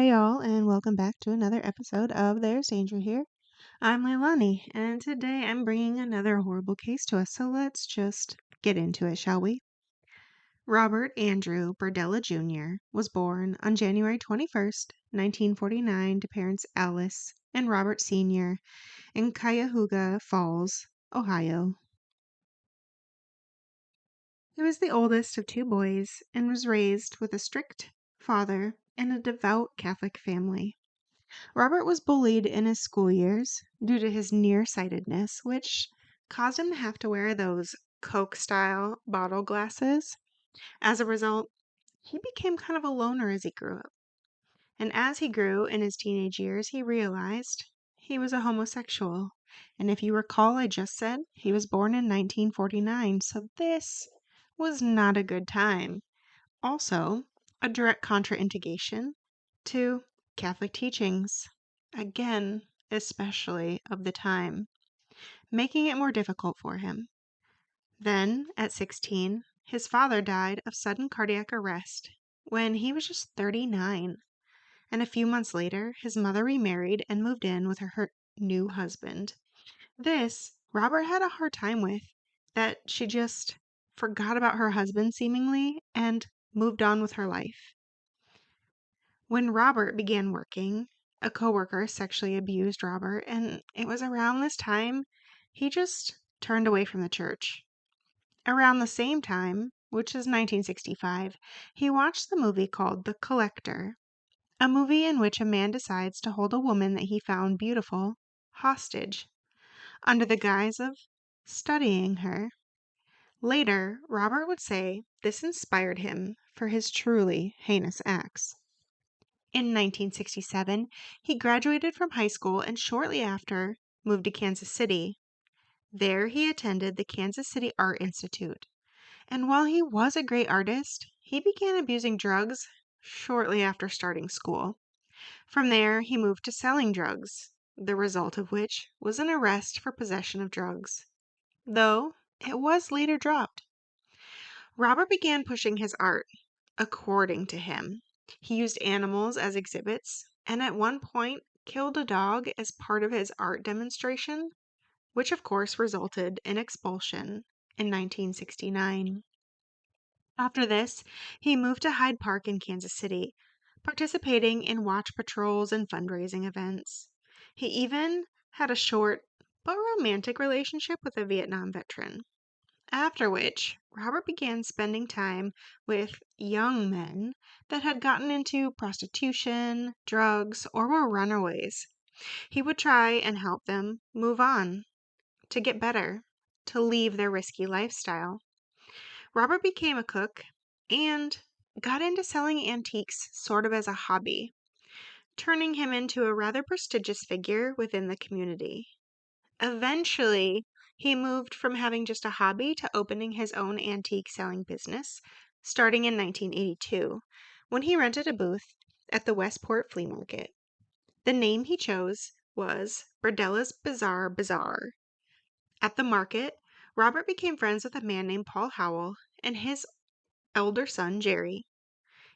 Hey y'all, and welcome back to another episode of There's Danger Here. I'm Leilani, and today I'm bringing another horrible case to us, so let's just get into it, shall we? Robert Andrew Berdella Jr. was born on January 21st, 1949 to parents Alice and Robert Sr. in Cuyahoga Falls, Ohio. He was the oldest of two boys and was raised with a strict father and a devout Catholic family. Robert was bullied in his school years due to his nearsightedness, which caused him to have to wear those Coke-style bottle glasses. As a result, he became kind of a loner as he grew up. And as he grew in his teenage years, he realized he was a homosexual. And if you recall, I just said he was born in 1949, so this was not a good time. Also, a direct contraindication to Catholic teachings, again, especially of the time, making it more difficult for him. Then, at 16, his father died of sudden cardiac arrest when he was just 39. And a few months later, his mother remarried and moved in with her new husband. This, Robert had a hard time with, that she just forgot about her husband seemingly and moved on with her life. When Robert began working, a coworker sexually abused Robert, and it was around this time he just turned away from the church. Around the same time, which is 1965, he watched the movie called The Collector, a movie in which a man decides to hold a woman that he found beautiful hostage under the guise of studying her. Later, Robert would say this inspired him for his truly heinous acts. In 1967, he graduated from high school and shortly after moved to Kansas City. There he attended the Kansas City Art Institute. And while he was a great artist, he began abusing drugs shortly after starting school. From there, he moved to selling drugs, the result of which was an arrest for possession of drugs, though it was later dropped. Robert began pushing his art, according to him. He used animals as exhibits, and at one point killed a dog as part of his art demonstration, which of course resulted in expulsion in 1969. After this, he moved to Hyde Park in Kansas City, participating in watch patrols and fundraising events. He even had a short but romantic relationship with a Vietnam veteran. After which, Robert began spending time with young men that had gotten into prostitution, drugs, or were runaways. He would try and help them move on, to get better, to leave their risky lifestyle. Robert became a cook and got into selling antiques sort of as a hobby, turning him into a rather prestigious figure within the community. Eventually, he moved from having just a hobby to opening his own antique selling business, starting in 1982, when he rented a booth at the Westport Flea Market. The name he chose was Berdella's Bizarre Bazaar. At the market, Robert became friends with a man named Paul Howell and his elder son, Jerry.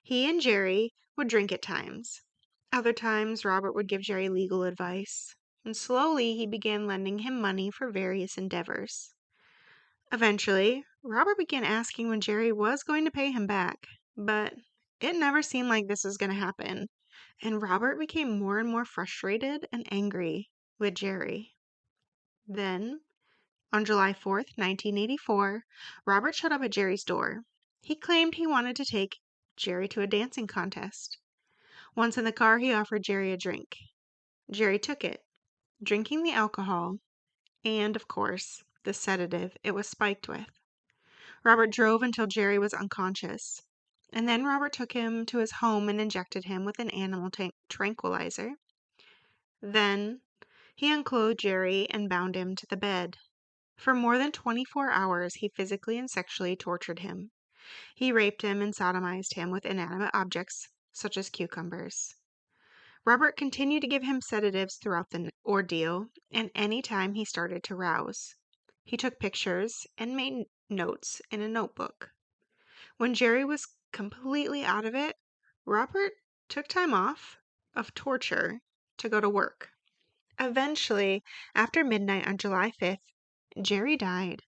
He and Jerry would drink at times. Other times, Robert would give Jerry legal advice, and slowly he began lending him money for various endeavors. Eventually, Robert began asking when Jerry was going to pay him back, but it never seemed like this was going to happen, and Robert became more and more frustrated and angry with Jerry. Then, on July 4th, 1984, Robert showed up at Jerry's door. He claimed he wanted to take Jerry to a dancing contest. Once in the car, he offered Jerry a drink. Jerry took it, drinking the alcohol and, of course, the sedative it was spiked with. Robert drove until Jerry was unconscious, and then Robert took him to his home and injected him with an animal tranquilizer. Then he unclothed Jerry and bound him to the bed. For more than 24 hours, he physically and sexually tortured him. He raped him and sodomized him with inanimate objects, such as cucumbers. Robert continued to give him sedatives throughout the ordeal, and any time he started to rouse. He took pictures and made notes in a notebook. When Jerry was completely out of it, Robert took time off of torture to go to work. Eventually, after midnight on July 5th, Jerry died.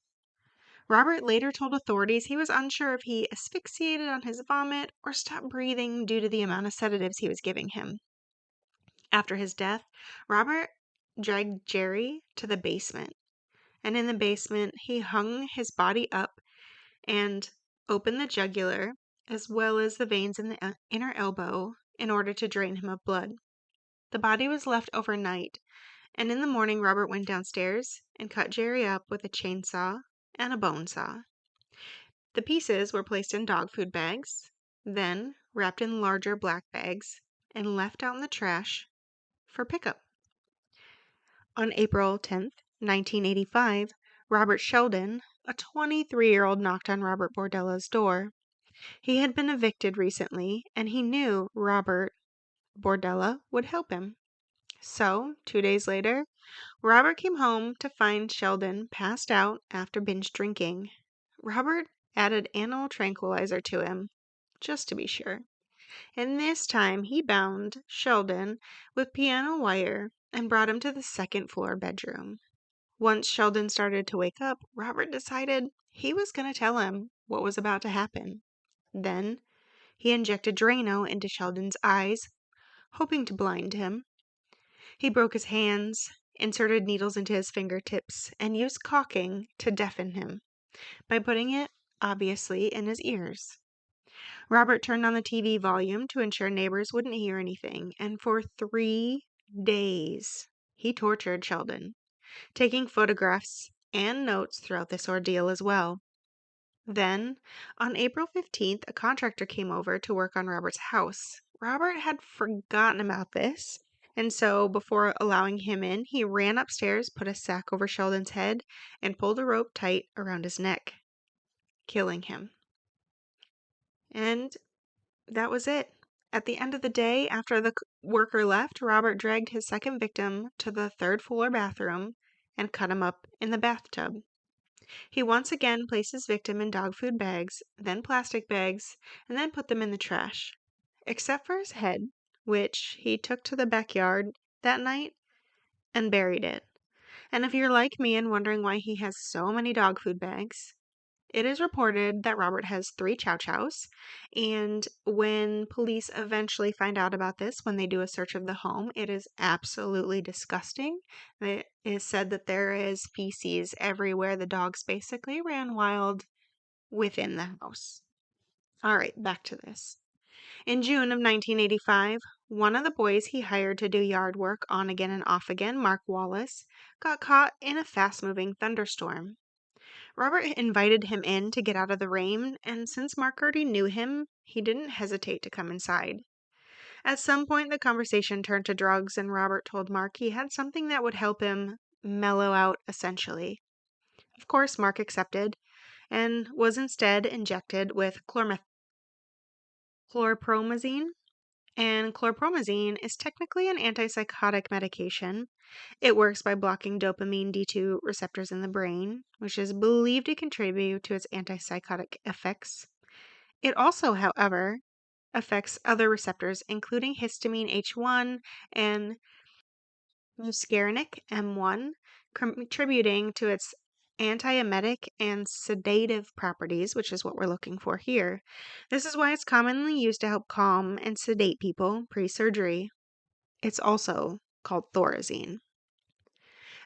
Robert later told authorities he was unsure if he asphyxiated on his vomit or stopped breathing due to the amount of sedatives he was giving him. After his death, Robert dragged Jerry to the basement, and in the basement, he hung his body up and opened the jugular as well as the veins in the inner elbow in order to drain him of blood. The body was left overnight, and in the morning Robert went downstairs and cut Jerry up with a chainsaw and a bone saw. The pieces were placed in dog food bags, then wrapped in larger black bags and left out in the trash for pickup. On April 10th, 1985, Robert Sheldon, a 23-year-old, knocked on Robert Berdella's door. He had been evicted recently, and he knew Robert Berdella would help him. So, 2 days later, Robert came home to find Sheldon passed out after binge drinking. Robert added animal tranquilizer to him, just to be sure. And this time he bound Sheldon with piano wire and brought him to the second-floor bedroom. Once Sheldon started to wake up, Robert decided he was going to tell him what was about to happen. Then he injected Drano into Sheldon's eyes, hoping to blind him. He broke his hands, inserted needles into his fingertips, and used caulking to deafen him by putting it, obviously, in his ears. Robert turned on the TV volume to ensure neighbors wouldn't hear anything, and for 3 days he tortured Sheldon, taking photographs and notes throughout this ordeal as well. Then, on April 15th, a contractor came over to work on Robert's house. Robert had forgotten about this, and so before allowing him in, he ran upstairs, put a sack over Sheldon's head, and pulled a rope tight around his neck, killing him. And that was it. At the end of the day, after the worker left, Robert dragged his second victim to the third-floor bathroom and cut him up in the bathtub. He once again placed his victim in dog food bags, then plastic bags, and then put them in the trash. Except for his head, which he took to the backyard that night and buried it. And if you're like me and wondering why he has so many dog food bags, it is reported that Robert has 3 chow chows, and when police eventually find out about this, when they do a search of the home, it is absolutely disgusting. It is said that there is feces everywhere. The dogs basically ran wild within the house. All right, back to this. In June of 1985, one of the boys he hired to do yard work on again and off again, Mark Wallace, got caught in a fast-moving thunderstorm. Robert invited him in to get out of the rain, and since Mark already knew him, he didn't hesitate to come inside. At some point, the conversation turned to drugs, and Robert told Mark he had something that would help him mellow out, essentially. Of course, Mark accepted, and was instead injected with chlorpromazine. And chlorpromazine is technically an antipsychotic medication. It works by blocking dopamine D2 receptors in the brain, which is believed to contribute to its antipsychotic effects. It also, however, affects other receptors, including histamine H1 and muscarinic M1, contributing to its antiemetic and sedative properties, which is what we're looking for here. This is why it's commonly used to help calm and sedate people pre-surgery. It's also called Thorazine.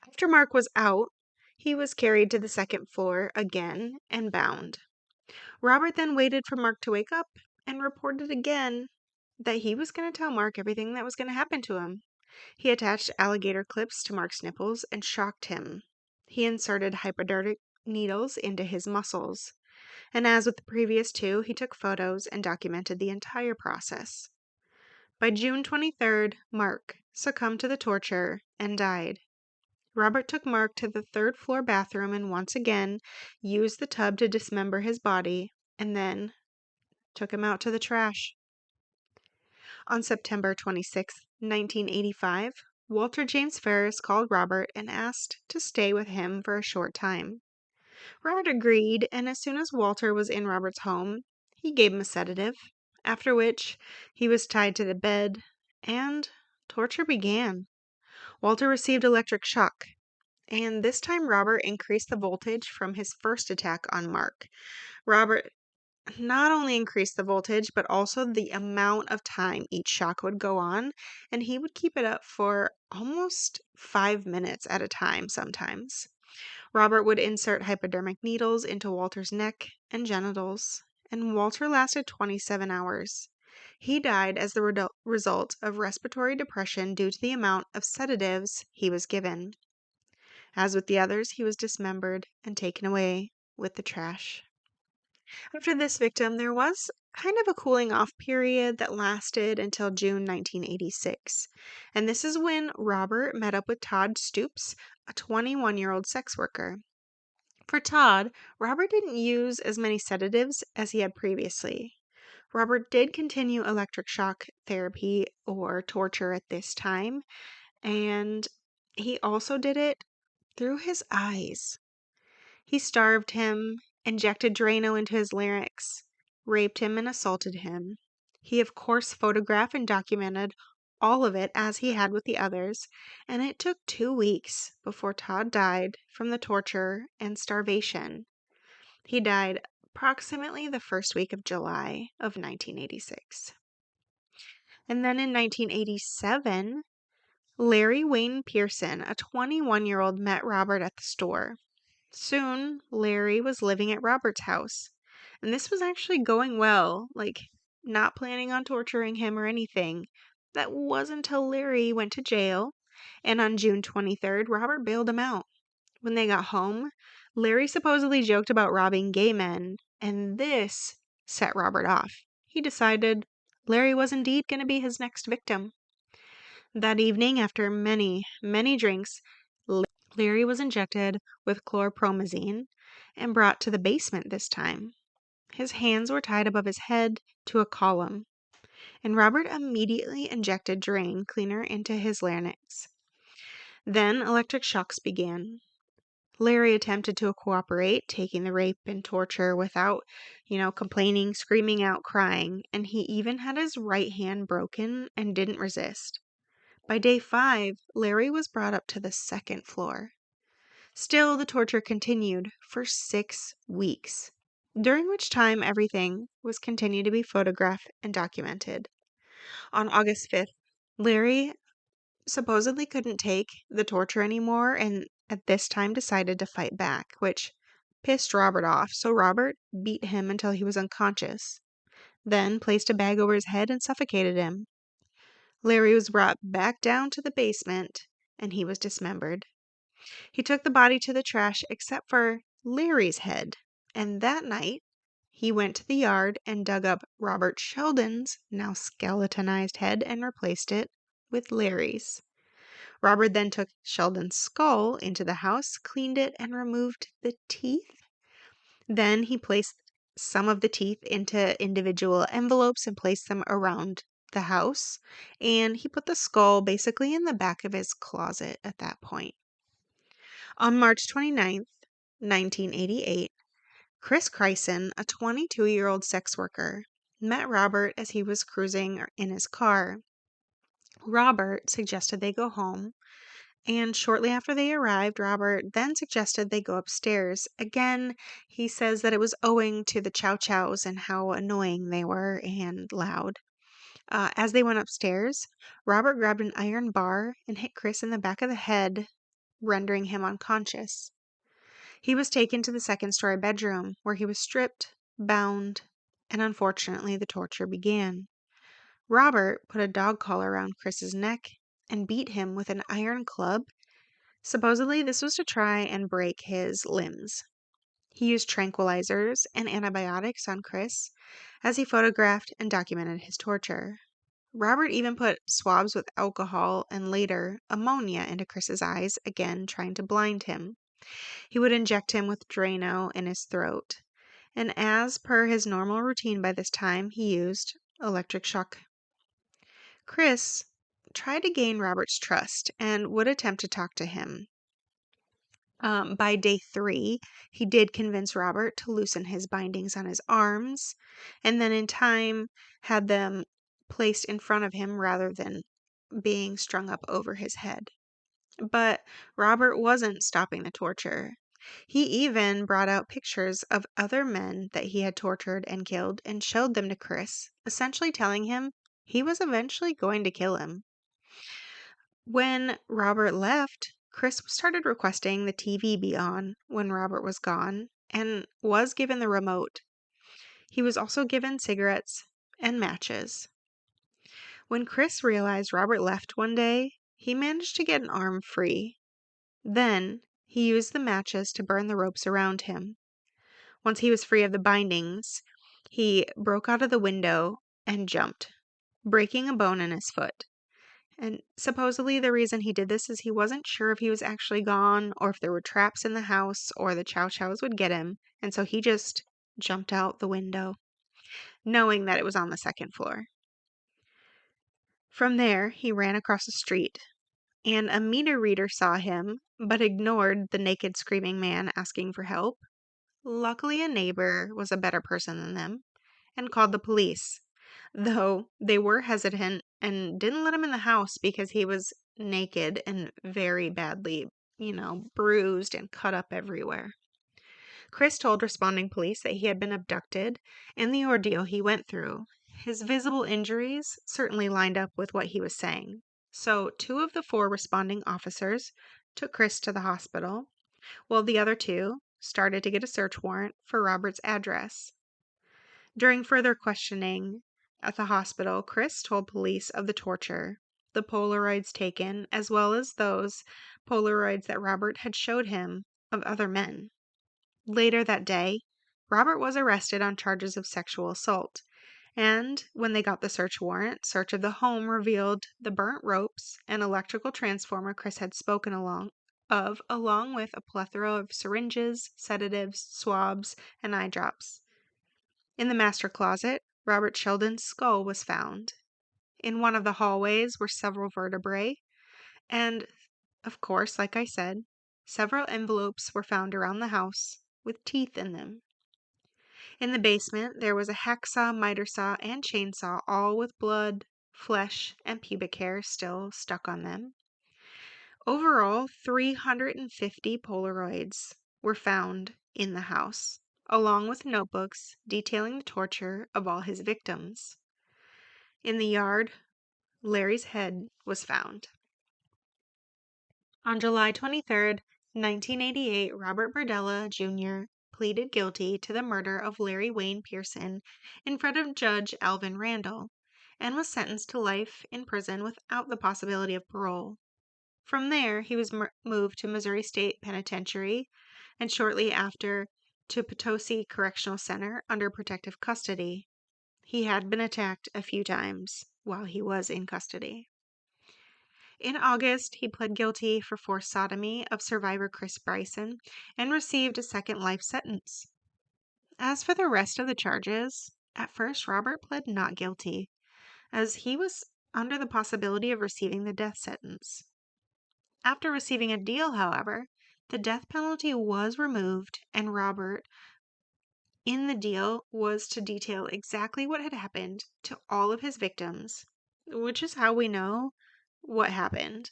After Mark was out, he was carried to the second floor again and bound. Robert then waited for Mark to wake up and reported again that he was going to tell Mark everything that was going to happen to him. He attached alligator clips to Mark's nipples and shocked him. He inserted hypodermic needles into his muscles. And as with the previous 2, he took photos and documented the entire process. By June 23rd, Mark succumbed to the torture and died. Robert took Mark to the third-floor bathroom and once again used the tub to dismember his body and then took him out to the trash. On September 26, 1985, Walter James Ferris called Robert and asked to stay with him for a short time. Robert agreed, and as soon as Walter was in Robert's home, he gave him a sedative, after which he was tied to the bed And torture began. Walter received electric shock, and this time Robert increased the voltage from his first attack on Mark. Robert not only increased the voltage, but also the amount of time each shock would go on, and he would keep it up for almost 5 minutes at a time sometimes. Robert would insert hypodermic needles into Walter's neck and genitals, and Walter lasted 27 hours. He died as the result of respiratory depression due to the amount of sedatives he was given. As with the others, he was dismembered and taken away with the trash. After this victim, there was kind of a cooling off period that lasted until June 1986. And this is when Robert met up with Todd Stoops, a 21-year-old sex worker. For Todd, Robert didn't use as many sedatives as he had previously. Robert did continue electric shock therapy or torture at this time, and he also did it through his eyes. He starved him, injected Drano into his larynx, raped him, and assaulted him. He, of course, photographed and documented all of it as he had with the others, and it took 2 weeks before Todd died from the torture and starvation. He died approximately the first week of July of 1986. And then in 1987, Larry Wayne Pearson, a 21-year-old, met Robert at the store. Soon, Larry was living at Robert's house, and this was actually going well, not planning on torturing him or anything. That was until Larry went to jail, and on June 23rd, Robert bailed him out. When they got home, Larry supposedly joked about robbing gay men, and this set Robert off. He decided Larry was indeed going to be his next victim. That evening, after many, many drinks, Larry was injected with chlorpromazine and brought to the basement this time. His hands were tied above his head to a column, and Robert immediately injected drain cleaner into his larynx. Then electric shocks began. Larry attempted to cooperate, taking the rape and torture without, complaining, screaming out, crying, and he even had his right hand broken and didn't resist. By day 5, Larry was brought up to the second floor. Still, the torture continued for 6 weeks, during which time everything was continued to be photographed and documented. On August 5th, Larry supposedly couldn't take the torture anymore and at this time decided to fight back, which pissed Robert off, so Robert beat him until he was unconscious, then placed a bag over his head and suffocated him. Larry was brought back down to the basement and he was dismembered. He took the body to the trash except for Larry's head, and that night he went to the yard and dug up Robert Sheldon's now skeletonized head and replaced it with Larry's. Robert then took Sheldon's skull into the house, cleaned it, and removed the teeth. Then he placed some of the teeth into individual envelopes and placed them around the house, and he put the skull basically in the back of his closet at that point. On March 29th, 1988, Chris Kryson, a 22-year-old sex worker, met Robert as he was cruising in his car. Robert suggested they go home, and shortly after they arrived, Robert then suggested they go upstairs. Again, he says that it was owing to the chow chows and how annoying they were and loud. As they went upstairs, Robert grabbed an iron bar and hit Chris in the back of the head, rendering him unconscious. He was taken to the second-story bedroom, where he was stripped, bound, and unfortunately the torture began. Robert put a dog collar around Chris's neck and beat him with an iron club. Supposedly, this was to try and break his limbs. He used tranquilizers and antibiotics on Chris as he photographed and documented his torture. Robert even put swabs with alcohol and later ammonia into Chris's eyes, again trying to blind him. He would inject him with Drano in his throat. And as per his normal routine by this time, he used electric shock. Chris tried to gain Robert's trust and would attempt to talk to him. By day 3, he did convince Robert to loosen his bindings on his arms, and then in time had them placed in front of him rather than being strung up over his head. But Robert wasn't stopping the torture. He even brought out pictures of other men that he had tortured and killed and showed them to Chris, essentially telling him he was eventually going to kill him. When Robert left, Chris started requesting the TV be on when Robert was gone and was given the remote. He was also given cigarettes and matches. When Chris realized Robert left one day, he managed to get an arm free. Then, he used the matches to burn the ropes around him. Once he was free of the bindings, he broke out of the window and jumped, breaking a bone in his foot. And supposedly the reason he did this is he wasn't sure if he was actually gone or if there were traps in the house or the Chow Chows would get him. And so he just jumped out the window, knowing that it was on the second floor. From there, he ran across the street, and a meter reader saw him, but ignored the naked screaming man asking for help. Luckily, a neighbor was a better person than them and called the police, though they were hesitant and didn't let him in the house because he was naked and very badly, bruised and cut up everywhere. Chris told responding police that he had been abducted and the ordeal he went through. His visible injuries certainly lined up with what he was saying. So 2 of the 4 responding officers took Chris to the hospital, while the other 2 started to get a search warrant for Robert's address. During further questioning at the hospital, Chris told police of the torture, the Polaroids taken, as well as those Polaroids that Robert had showed him of other men. Later that day, Robert was arrested on charges of sexual assault, and when they got the search warrant, search of the home revealed the burnt ropes and electrical transformer Chris had spoken along with a plethora of syringes, sedatives, swabs, and eye drops. In the master closet, Robert Sheldon's skull was found. In one of the hallways were several vertebrae, and, of course, like I said, several envelopes were found around the house with teeth in them. In the basement, there was a hacksaw, miter saw, and chainsaw, all with blood, flesh, and pubic hair still stuck on them. Overall, 350 Polaroids were found in the house, along with notebooks detailing the torture of all his victims. In the yard, Larry's head was found. On July 23, 1988, Robert Berdella Jr. pleaded guilty to the murder of Larry Wayne Pearson in front of Judge Alvin Randall and was sentenced to life in prison without the possibility of parole. From there, he was moved to Missouri State Penitentiary and shortly after to Potosi Correctional Center under protective custody. He had been attacked a few times while he was in custody. In August, he pled guilty for forced sodomy of survivor Chris Bryson and received a second life sentence. As for the rest of the charges, at first Robert pled not guilty, as he was under the possibility of receiving the death sentence. After receiving a deal, however, the death penalty was removed, and Robert, in the deal, was to detail exactly what had happened to all of his victims, which is how we know what happened.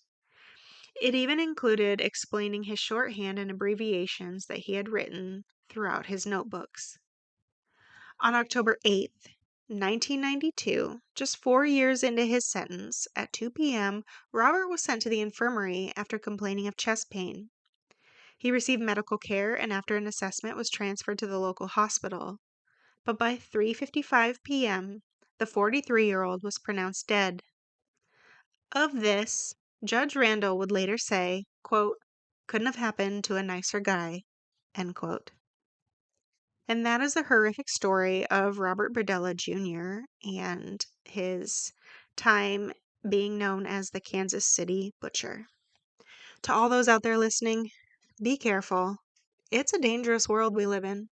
It even included explaining his shorthand and abbreviations that he had written throughout his notebooks. On October 8th, 1992, just 4 years into his sentence, at 2 p.m., Robert was sent to the infirmary after complaining of chest pain. He received medical care and after an assessment was transferred to the local hospital. But by 3:55 p.m., the 43-year-old was pronounced dead. Of this, Judge Randall would later say, quote, "couldn't have happened to a nicer guy," end quote. And that is the horrific story of Robert Berdella Jr. and his time being known as the Kansas City Butcher. To all those out there listening, be careful. It's a dangerous world we live in.